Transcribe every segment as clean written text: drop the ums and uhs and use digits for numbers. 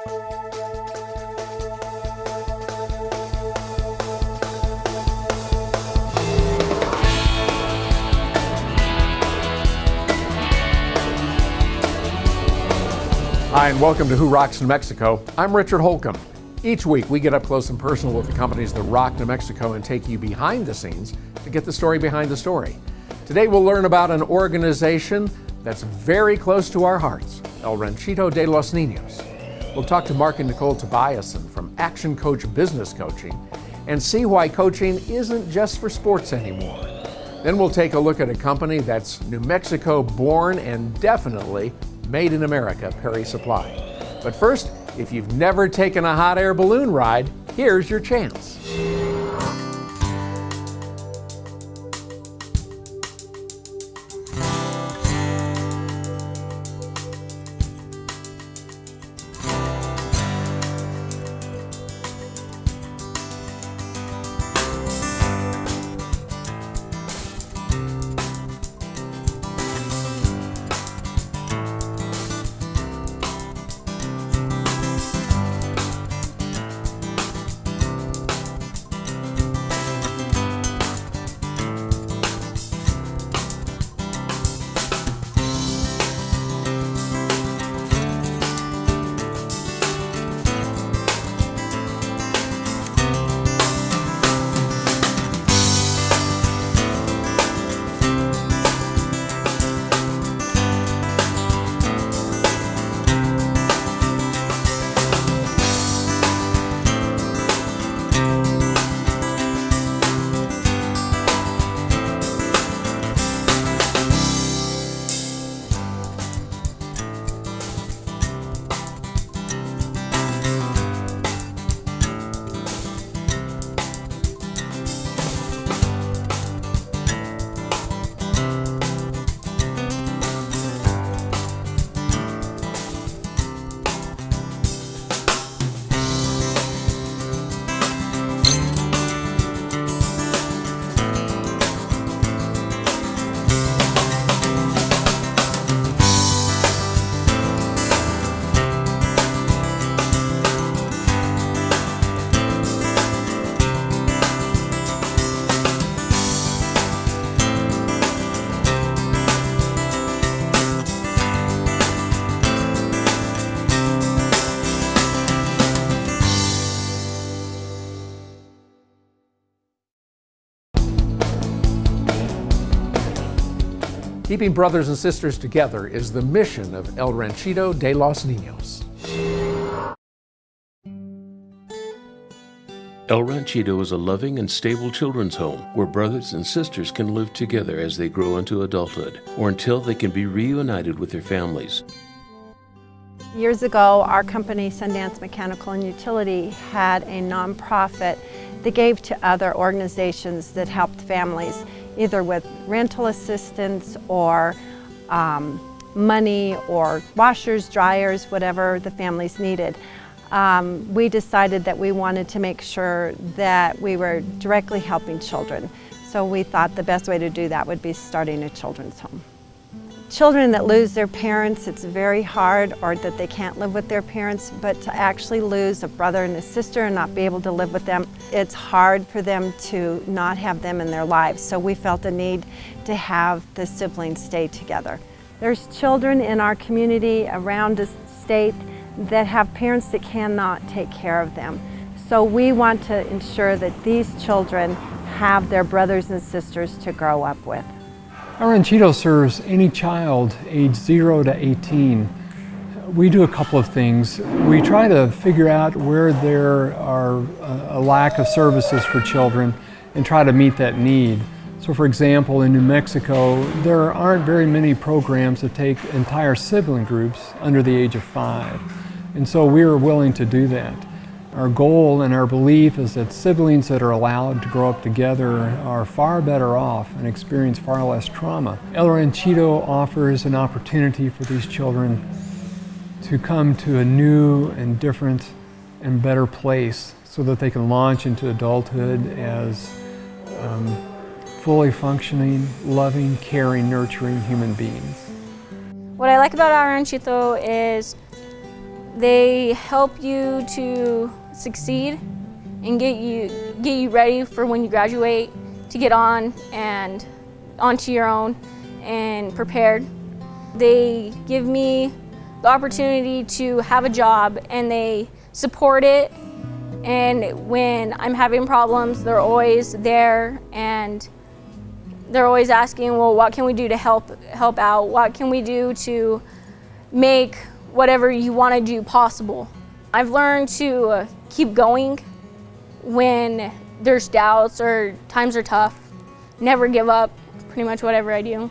Hi, and welcome to Who Rocks New Mexico. I'm Richard Holcomb. Each week, we get up close and personal with the companies that rock New Mexico and take you behind the scenes to get the story behind the story. Today, we'll learn about an organization that's very close to our hearts, El Ranchito de los Niños. We'll talk to Mark and Nicole Tobiasen from Action Coach Business Coaching and see why coaching isn't just for sports anymore. Then we'll take a look at a company that's New Mexico born and definitely made in America, Perry Supply. But first, if you've never taken a hot air balloon ride, here's your chance. Keeping brothers and sisters together is the mission of El Ranchito de los Niños. El Ranchito is a loving and stable children's home where brothers and sisters can live together as they grow into adulthood or until they can be reunited with their families. Years ago, our company, Sundance Mechanical and Utility, had a nonprofit that gave to other organizations that helped families, either with rental assistance or money or washers, dryers, whatever the families needed. We decided that we wanted to make sure that we were directly helping children. So we thought the best way to do that would be starting a children's home. Children that lose their parents, it's very hard, or that they can't live with their parents, but to actually lose a brother and a sister and not be able to live with them, it's hard for them to not have them in their lives. So we felt a need to have the siblings stay together. There's children in our community around the state that have parents that cannot take care of them. So we want to ensure that these children have their brothers and sisters to grow up with. El Ranchito serves any child age 0 to 18. We do a couple of things. We try to figure out where there are a lack of services for children and try to meet that need. So for example, in New Mexico, there aren't very many programs that take entire sibling groups under the age of 5. And so we are willing to do that. Our goal and our belief is that siblings that are allowed to grow up together are far better off and experience far less trauma. El Ranchito offers an opportunity for these children to come to a new and different and better place so that they can launch into adulthood as fully functioning, loving, caring, nurturing human beings. What I like about El Ranchito is They help you to succeed and get you ready for when you graduate to get on and onto your own and prepared. They give me the opportunity to have a job and they support it, and when I'm having problems they're always there and they're always asking, well, what can we do to help out? What can we do to make whatever you want to do possible? I've learned to keep going when there's doubts or times are tough. Never give up, pretty much whatever I do.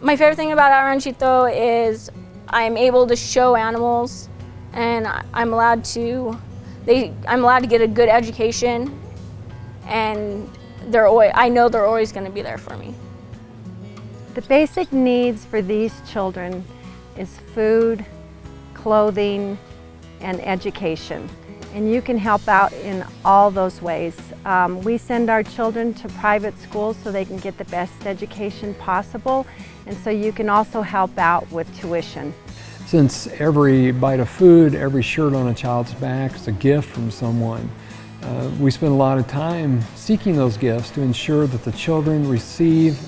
My favorite thing about El Ranchito is I'm able to show animals, and I'm allowed to get a good education, and I know they're always going to be there for me. The basic needs for these children is food, clothing, and education. And you can help out in all those ways. We send our children to private schools so they can get the best education possible, and so you can also help out with tuition. Since every bite of food, every shirt on a child's back is a gift from someone, we spend a lot of time seeking those gifts to ensure that the children receive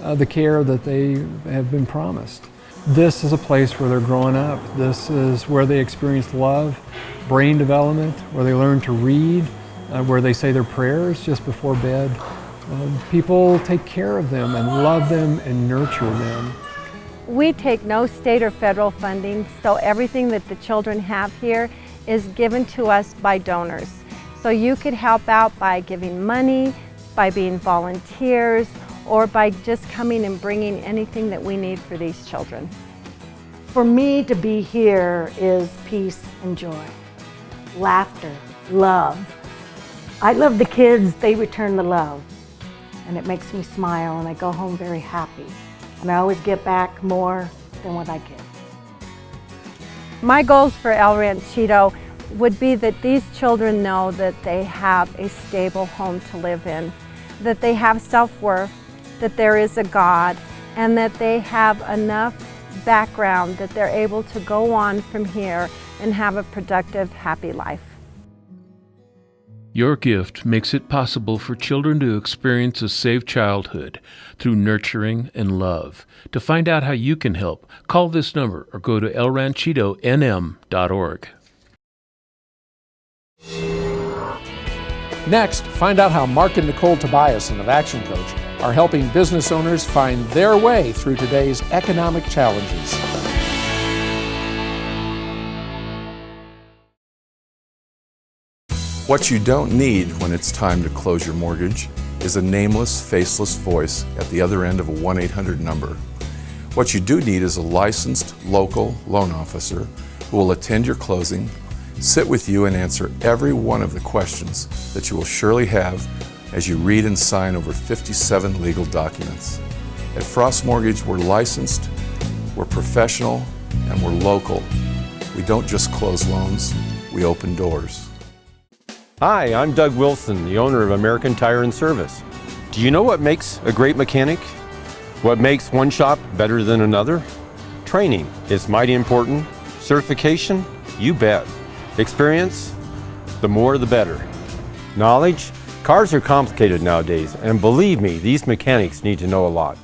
the care that they have been promised. This is a place where they're growing up. This is where they experience love, brain development, where they learn to read, where they say their prayers just before bed. People take care of them and love them and nurture them. We take no state or federal funding, so everything that the children have here is given to us by donors. So you could help out by giving money, by being volunteers, or by just coming and bringing anything that we need for these children. For me to be here is peace and joy, laughter, love. I love the kids, they return the love, and it makes me smile, and I go home very happy. And I always get back more than what I give. My goals for El Ranchito would be that these children know that they have a stable home to live in, that they have self-worth, that there is a God, and that they have enough background that they're able to go on from here and have a productive, happy life. Your gift makes it possible for children to experience a safe childhood through nurturing and love. To find out how you can help, call this number or go to elranchitonm.org. Next, find out how Mark and Nicole Tobiasen of Action Coach are helping business owners find their way through today's economic challenges. What you don't need when it's time to close your mortgage is a nameless, faceless voice at the other end of a 1-800 number. What you do need is a licensed local loan officer who will attend your closing, sit with you, and answer every one of the questions that you will surely have as you read and sign over 57 legal documents. At Frost Mortgage, we're licensed, we're professional, and we're local. We don't just close loans, we open doors. Hi, I'm Doug Wilson, the owner of American Tire and Service. Do you know what makes a great mechanic? What makes one shop better than another? Training is mighty important. Certification? You bet. Experience? The more the better. Knowledge? Cars are complicated nowadays, and believe me, these mechanics need to know a lot.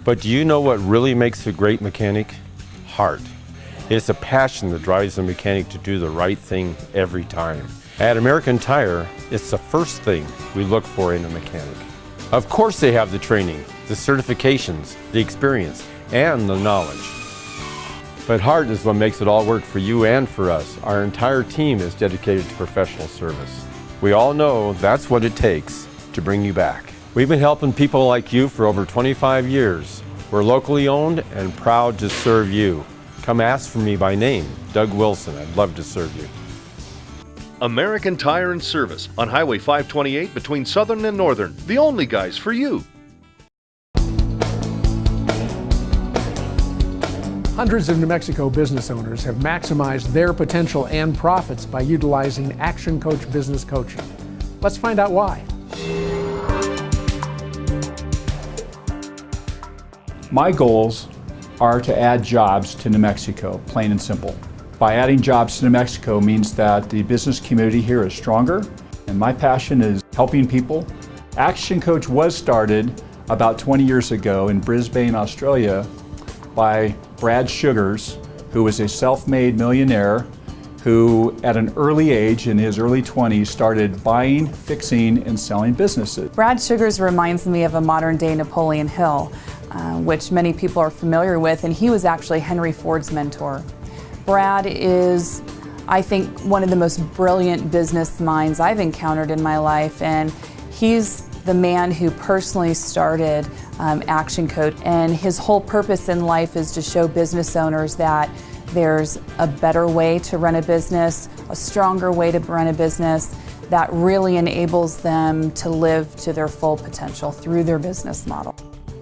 But do you know what really makes a great mechanic? Heart. It's a passion that drives a mechanic to do the right thing every time. At American Tire, it's the first thing we look for in a mechanic. Of course they have the training, the certifications, the experience, and the knowledge. But heart is what makes it all work for you and for us. Our entire team is dedicated to professional service. We all know that's what it takes to bring you back. We've been helping people like you for over 25 years. We're locally owned and proud to serve you. Come ask for me by name, Doug Wilson. I'd love to serve you. American Tire and Service on Highway 528 between Southern and Northern. The only guys for you. Hundreds of New Mexico business owners have maximized their potential and profits by utilizing Action Coach business coaching. Let's find out why. My goals are to add jobs to New Mexico, plain and simple. By adding jobs to New Mexico means that the business community here is stronger, and my passion is helping people. Action Coach was started about 20 years ago in Brisbane, Australia by Brad Sugars, who was a self-made millionaire who at an early age, in his early 20s, started buying, fixing, and selling businesses. Brad Sugars reminds me of a modern-day Napoleon Hill, which many people are familiar with, and he was actually Henry Ford's mentor. Brad is, I think, one of the most brilliant business minds I've encountered in my life, and he's the man who personally started Action Coach, and his whole purpose in life is to show business owners that there's a better way to run a business, a stronger way to run a business that really enables them to live to their full potential through their business model.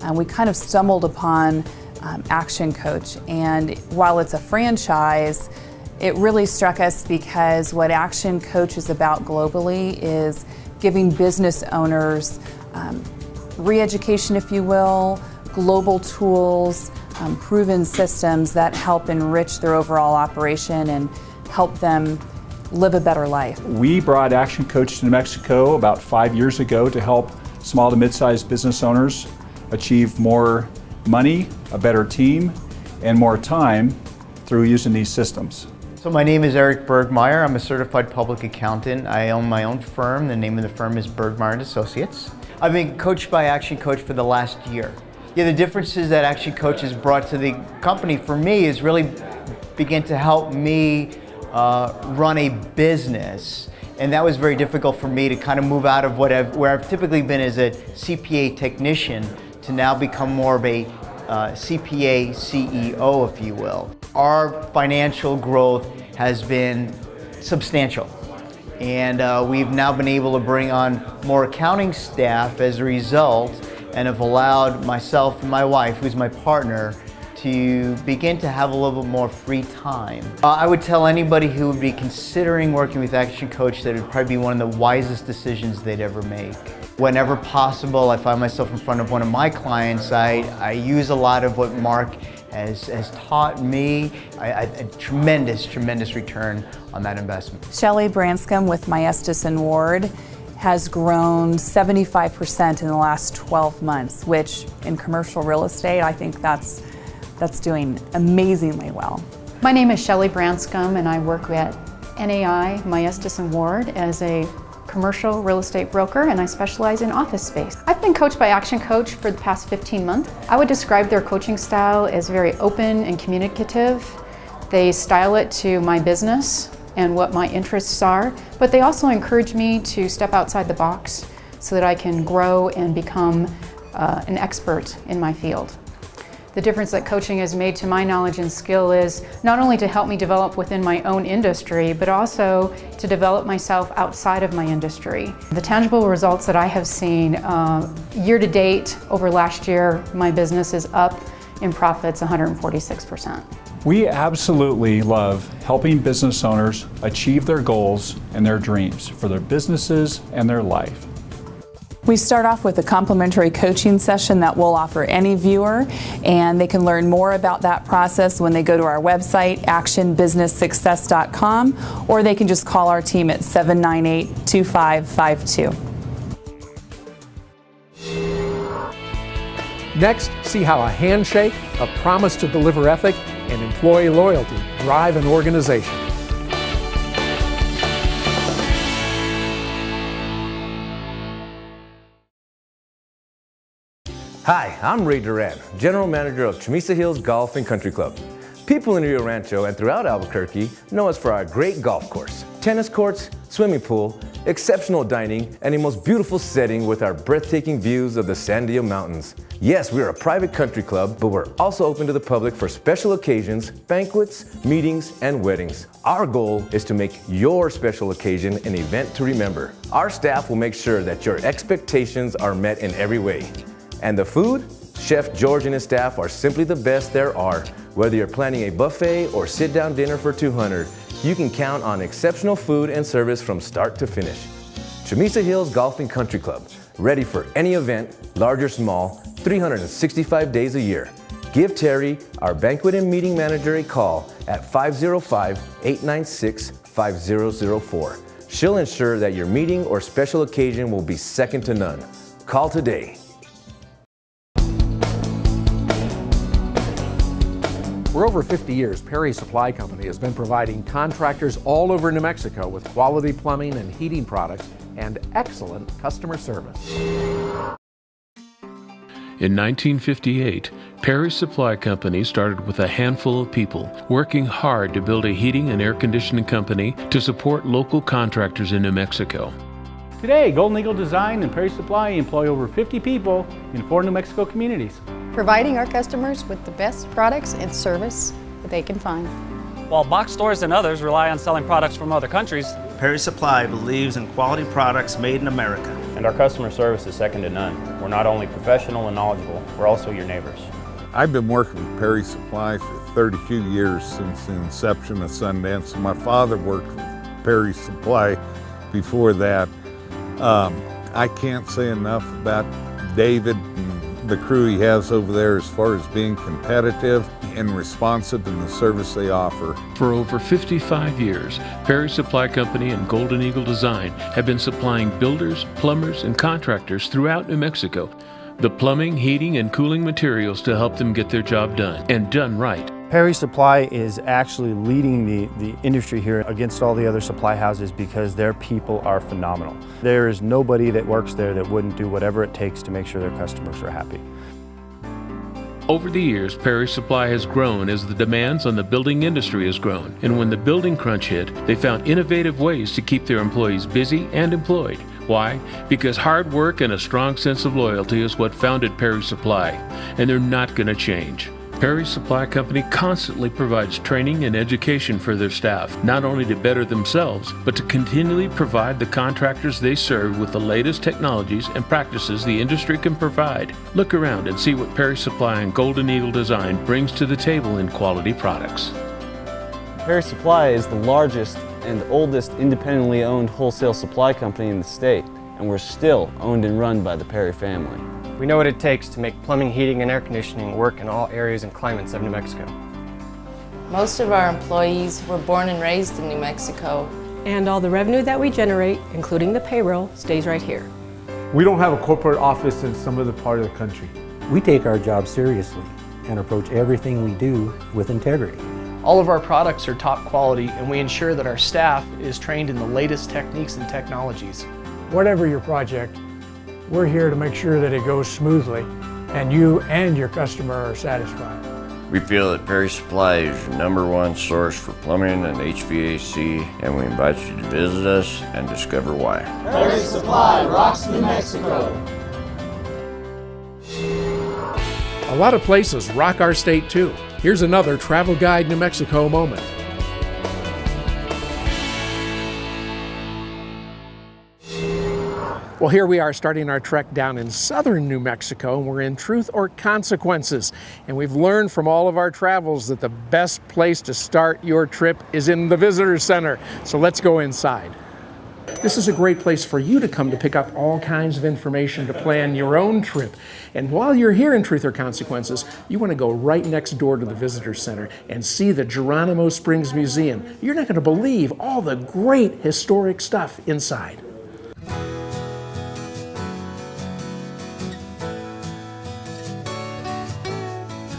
And we kind of stumbled upon Action Coach, and while it's a franchise, it really struck us because what Action Coach is about globally is giving business owners re-education, if you will, global tools, proven systems that help enrich their overall operation and help them live a better life. We brought Action Coach to New Mexico about 5 years ago to help small to mid-sized business owners achieve more money, a better team, and more time through using these systems. So my name is Eric Bergmeyer. I'm a certified public accountant. I own my own firm. The name of the firm is Bergmeyer & Associates. I've been coached by Action Coach for the last year. Yeah, the differences that Action Coach has brought to the company for me is really begin to help me run a business. And that was very difficult for me to kind of move out of where I've typically been as a CPA technician to now become more of a CPA CEO, if you will. Our financial growth has been substantial. And we've now been able to bring on more accounting staff as a result, and have allowed myself and my wife, who's my partner, to begin to have a little bit more free time. I would tell anybody who would be considering working with Action Coach that it would probably be one of the wisest decisions they'd ever make. Whenever possible, I find myself in front of one of my clients, I use a lot of what Mark has taught me, a tremendous return on that investment. Shelley Branscombe with Maestas and Ward has grown 75% in the last 12 months, which in commercial real estate, I think that's doing amazingly well. My name is Shelley Branscombe, and I work at NAI Maestas and Ward as a commercial real estate broker, and I specialize in office space. I've been coached by Action Coach for the past 15 months. I would describe their coaching style as very open and communicative. They style it to my business and what my interests are, but they also encourage me to step outside the box so that I can grow and become an expert in my field. The difference that coaching has made to my knowledge and skill is not only to help me develop within my own industry, but also to develop myself outside of my industry. The tangible results that I have seen year to date over last year, my business is up in profits 146%. We absolutely love helping business owners achieve their goals and their dreams for their businesses and their life. We start off with a complimentary coaching session that we'll offer any viewer, and they can learn more about that process when they go to our website, actionbusinesssuccess.com, or they can just call our team at 798-2552. Next, see how a handshake, a promise to deliver ethic, and employee loyalty drive an organization. Hi, I'm Ray Duran, General Manager of Chamisa Hills Golf and Country Club. People in Rio Rancho and throughout Albuquerque know us for our great golf course, tennis courts, swimming pool, exceptional dining, and a most beautiful setting with our breathtaking views of the Sandia Mountains. Yes, we're a private country club, but we're also open to the public for special occasions, banquets, meetings, and weddings. Our goal is to make your special occasion an event to remember. Our staff will make sure that your expectations are met in every way. And the food? Chef George and his staff are simply the best there are. Whether you're planning a buffet or sit-down dinner for 200, you can count on exceptional food and service from start to finish. Chamisa Hills Golf and Country Club, ready for any event, large or small, 365 days a year. Give Terry, our banquet and meeting manager, a call at 505-896-5004. She'll ensure that your meeting or special occasion will be second to none. Call today. For over 50 years, Perry Supply Company has been providing contractors all over New Mexico with quality plumbing and heating products and excellent customer service. In 1958, Perry Supply Company started with a handful of people working hard to build a heating and air conditioning company to support local contractors in New Mexico. Today, Golden Eagle Design and Perry Supply employ over 50 people in 4 New Mexico communities, providing our customers with the best products and service that they can find. While box stores and others rely on selling products from other countries, Perry Supply believes in quality products made in America. And our customer service is second to none. We're not only professional and knowledgeable, we're also your neighbors. I've been working with Perry Supply for 32 years since the inception of Sundance. My father worked with Perry Supply before that. I can't say enough about David and the crew he has over there as far as being competitive and responsive in the service they offer. For over 55 years, Perry Supply Company and Golden Eagle Design have been supplying builders, plumbers, and contractors throughout New Mexico the plumbing, heating, and cooling materials to help them get their job done, and done right. Perry Supply is actually leading the industry here against all the other supply houses because their people are phenomenal. There is nobody that works there that wouldn't do whatever it takes to make sure their customers are happy. Over the years, Perry Supply has grown as the demands on the building industry has grown. And when the building crunch hit, they found innovative ways to keep their employees busy and employed. Why? Because hard work and a strong sense of loyalty is what founded Perry Supply, and they're not going to change. Perry Supply Company constantly provides training and education for their staff, not only to better themselves, but to continually provide the contractors they serve with the latest technologies and practices the industry can provide. Look around and see what Perry Supply and Golden Eagle Design brings to the table in quality products. Perry Supply is the largest and oldest independently owned wholesale supply company in the state, and we're still owned and run by the Perry family. We know what it takes to make plumbing, heating, and air conditioning work in all areas and climates of New Mexico. Most of our employees were born and raised in New Mexico. And all the revenue that we generate, including the payroll, stays right here. We don't have a corporate office in some other part of the country. We take our job seriously and approach everything we do with integrity. All of our products are top quality, and we ensure that our staff is trained in the latest techniques and technologies. Whatever your project, we're here to make sure that it goes smoothly and you and your customer are satisfied. We feel that Perry Supply is your #1 source for plumbing and HVAC, and we invite you to visit us and discover why. Perry Supply rocks New Mexico. A lot of places rock our state too. Here's another Travel Guide New Mexico moment. Well, here we are starting our trek down in southern New Mexico, and we're in Truth or Consequences. And we've learned from all of our travels that the best place to start your trip is in the visitor center. So let's go inside. This is a great place for you to come to pick up all kinds of information to plan your own trip. And while you're here in Truth or Consequences, you want to go right next door to the visitor center and see the Geronimo Springs Museum. You're not going to believe all the great historic stuff inside.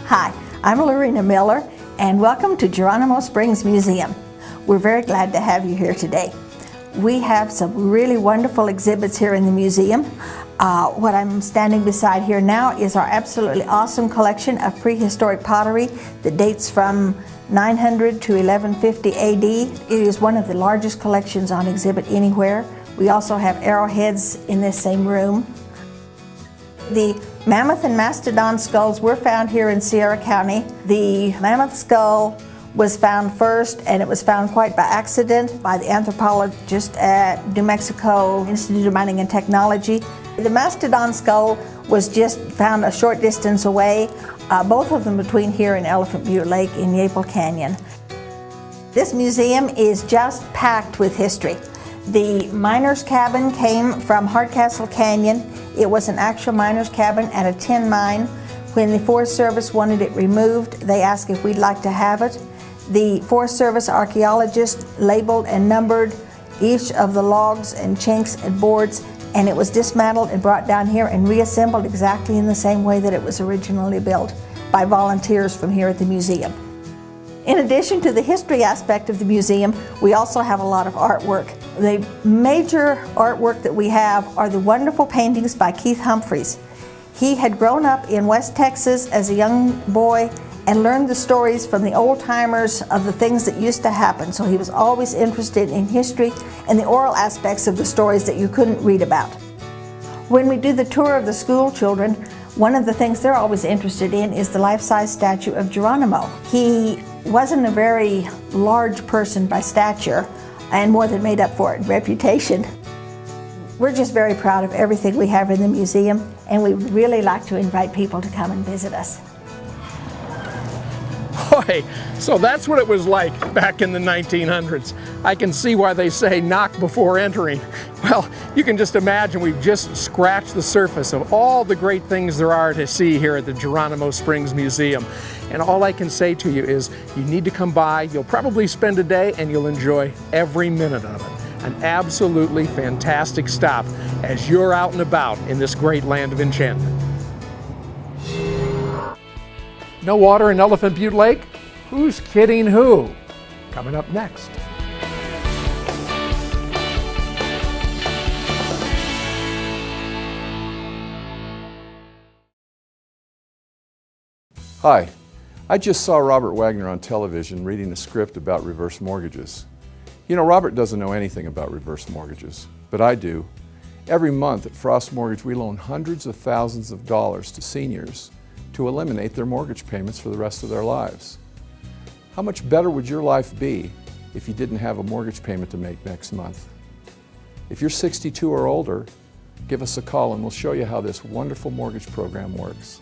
Hi, I'm Lorena Miller, and welcome to Geronimo Springs Museum. We're very glad to have you here today. We have some really wonderful exhibits here in the museum. What I'm standing beside here now is our absolutely awesome collection of prehistoric pottery that dates from 900 to 1150 AD. It is one of the largest collections on exhibit anywhere. We also have arrowheads in this same room. The mammoth and mastodon skulls were found here in Sierra County. The mammoth skull was found first, and it was found quite by accident by the anthropologist at New Mexico Institute of Mining and Technology. The mastodon skull was just found a short distance away, both of them between here and Elephant Butte Lake in Yaple Canyon. This museum is just packed with history. The miner's cabin came from Hardcastle Canyon. It was an actual miner's cabin at a tin mine When the Forest Service wanted it removed, they asked if we'd like to have it. The Forest Service archaeologist labeled and numbered each of the logs and chinks and boards, and it was dismantled and brought down here and reassembled exactly in the same way that it was originally built by volunteers from here at the museum. In addition to the history aspect of the museum, we also have a lot of artwork. The major artwork that we have are the wonderful paintings by Keith Humphreys. He had grown up in West Texas as a young boy and learned the stories from the old timers of the things that used to happen. So he was always interested in history and the oral aspects of the stories that you couldn't read about. When we do the tour of the school children, one of the things they're always interested in is the life-size statue of Geronimo. He wasn't a very large person by stature, and more than made up for it in reputation. We're just very proud of everything we have in the museum, and we would really like to invite people to come and visit us. Boy, so that's what it was like back in the 1900s. I can see why they say knock before entering. Well, you can just imagine we've just scratched the surface of all the great things there are to see here at the Geronimo Springs Museum. And all I can say to you is you need to come by. You'll probably spend a day and you'll enjoy every minute of it. An absolutely fantastic stop as you're out and about in this great land of enchantment. No water in Elephant Butte Lake? Who's kidding who? Coming up next. Hi, I just saw Robert Wagner on television reading a script about reverse mortgages. You know, Robert doesn't know anything about reverse mortgages, but I do. Every month at Frost Mortgage, we loan hundreds of thousands of dollars to seniors to eliminate their mortgage payments for the rest of their lives. How much better would your life be if you didn't have a mortgage payment to make next month? If you're 62 or older, give us a call and we'll show you how this wonderful mortgage program works.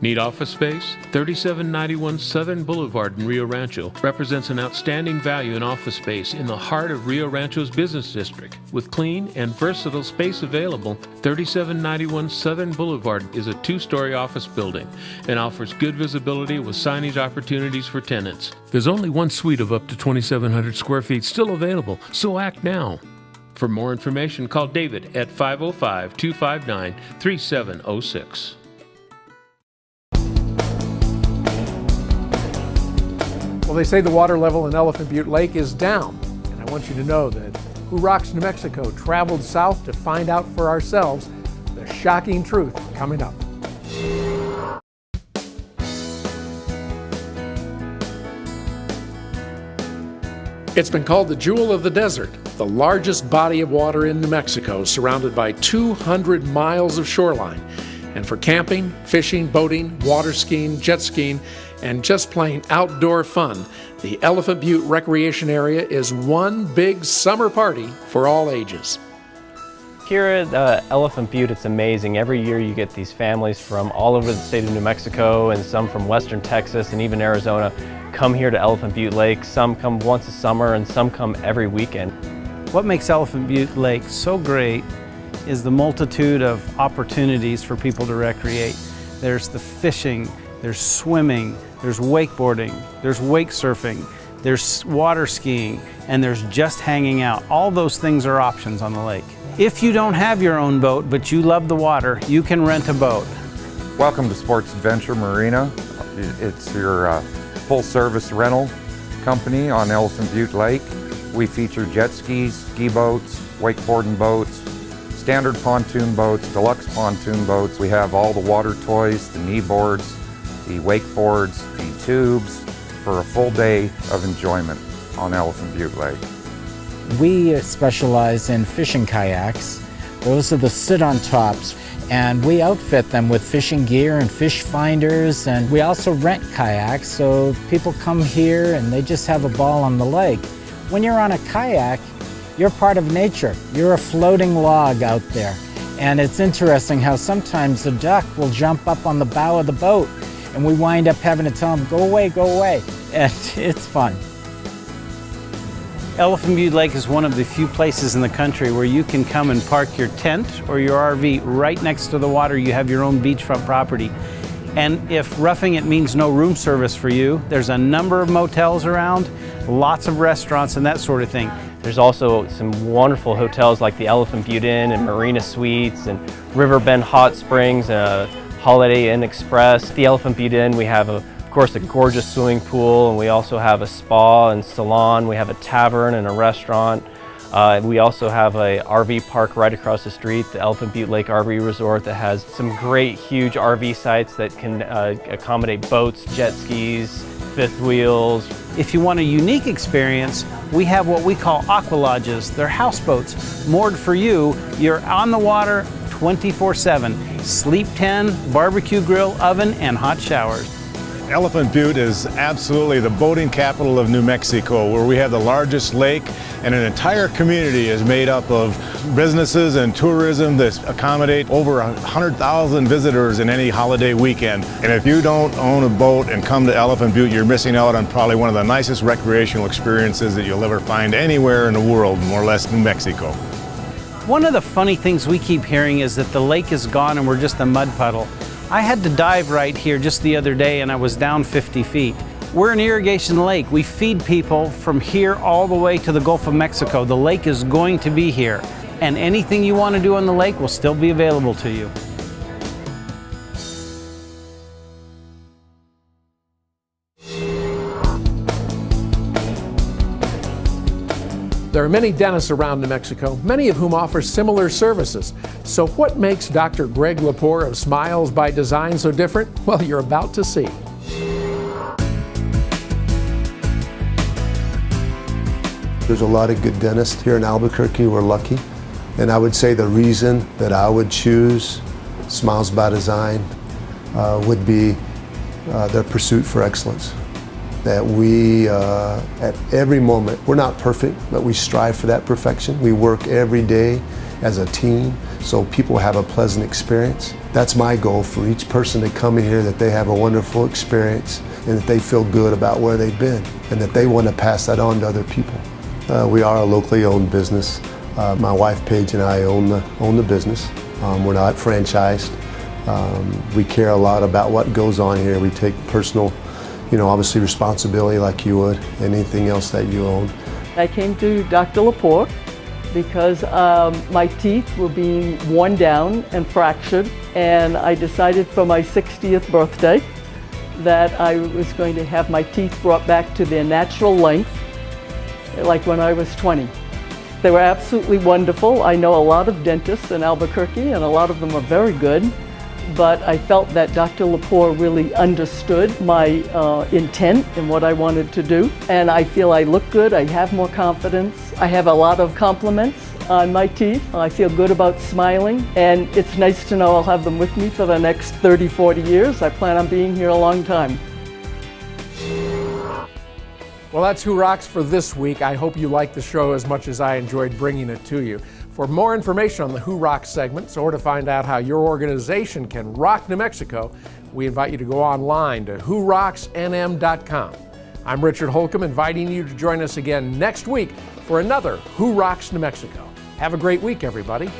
Need office space? 3791 Southern Boulevard in Rio Rancho represents an outstanding value in office space in the heart of Rio Rancho's business district. With clean and versatile space available, 3791 Southern Boulevard is a two-story office building and offers good visibility with signage opportunities for tenants. There's only one suite of up to 2,700 square feet still available, so act now. For more information, call David at 505-259-3706. Well, they say the water level in Elephant Butte Lake is down, and I want you to know that Who Rocks New Mexico traveled south to find out for ourselves the shocking truth coming up. It's been called the Jewel of the Desert, the largest body of water in New Mexico, surrounded by 200 miles of shoreline. And for camping, fishing, boating, water skiing, jet skiing, and just plain outdoor fun, the Elephant Butte Recreation Area is one big summer party for all ages. Here at Elephant Butte, it's amazing. Every year you get these families from all over the state of New Mexico and some from western Texas and even Arizona come here to Elephant Butte Lake. Some come once a summer and some come every weekend. What makes Elephant Butte Lake so great is the multitude of opportunities for people to recreate. There's the fishing, there's swimming, there's wakeboarding, there's wake surfing, there's water skiing, and there's just hanging out. All those things are options on the lake. If you don't have your own boat, but you love the water, you can rent a boat. Welcome to Sports Adventure Marina. It's your full-service rental company on Elephant Butte Lake. We feature jet skis, ski boats, wakeboarding boats, standard pontoon boats, deluxe pontoon boats. We have all the water toys, the knee boards, the wakeboards, the tubes, for a full day of enjoyment on Elephant Butte Lake. We specialize in fishing kayaks. Those are the sit-on tops, and we outfit them with fishing gear and fish finders, and we also rent kayaks, so people come here and they just have a ball on the lake. When you're on a kayak, you're part of nature. You're a floating log out there. And it's interesting how sometimes a duck will jump up on the bow of the boat and we wind up having to tell them, go away, and it's fun. Elephant Butte Lake is one of the few places in the country where you can come and park your tent or your RV right next to the water. You have your own beachfront property. And if roughing it means no room service for you, there's a number of motels around, lots of restaurants and that sort of thing. There's also some wonderful hotels like the Elephant Butte Inn and Marina Suites and Riverbend Hot Springs, Holiday Inn Express. The Elephant Butte Inn, we have, of course, a gorgeous swimming pool, and we also have a spa and salon. We have a tavern and a restaurant. We also have a RV park right across the street, the Elephant Butte Lake RV Resort, that has some great huge RV sites that can accommodate boats, jet skis, fifth wheels. If you want a unique experience, we have what we call aqua lodges. They're houseboats moored for you. You're on the water 24/7. Sleep 10, barbecue grill, oven, and hot showers. Elephant Butte is absolutely the boating capital of New Mexico, where we have the largest lake, and an entire community is made up of businesses and tourism that accommodate over 100,000 visitors in any holiday weekend. And if you don't own a boat and come to Elephant Butte, you're missing out on probably one of the nicest recreational experiences that you'll ever find anywhere in the world, more or less New Mexico. One of the funny things we keep hearing is that the lake is gone and we're just a mud puddle. I had to dive right here just the other day and I was down 50 feet. We're an irrigation lake. We feed people from here all the way to the Gulf of Mexico. The lake is going to be here, and anything you want to do on the lake will still be available to you. There are many dentists around New Mexico, many of whom offer similar services. So what makes Dr. Greg Lepore of Smiles by Design so different? Well, you're about to see. There's a lot of good dentists here in Albuquerque. We're lucky. And I would say the reason that I would choose Smiles by Design would be their pursuit for excellence. That we, at every moment, we're not perfect, but we strive for that perfection. We work every day as a team so people have a pleasant experience. That's my goal for each person to come in here, that they have a wonderful experience and that they feel good about where they've been and that they want to pass that on to other people. We are a locally owned business. My wife Paige and I own the business. We're not franchised. We care a lot about what goes on here. We take personal, obviously responsibility like you would anything else that you own. I came to Dr. Lepore because my teeth were being worn down and fractured, and I decided for my 60th birthday that I was going to have my teeth brought back to their natural length, like when I was 20. They were absolutely wonderful. I know a lot of dentists in Albuquerque, and a lot of them are very good. But I felt that Dr. Lepore really understood my intent and what I wanted to do. And I feel I look good, I have more confidence. I have a lot of compliments on my teeth. I feel good about smiling. And it's nice to know I'll have them with me for the next 30, 40 years. I plan on being here a long time. Well, that's Who Rocks for this week. I hope you liked the show as much as I enjoyed bringing it to you. For more information on the Who Rocks segments, or to find out how your organization can rock New Mexico, we invite you to go online to whorocksnm.com. I'm Richard Holcomb, inviting you to join us again next week for another Who Rocks New Mexico. Have a great week, everybody.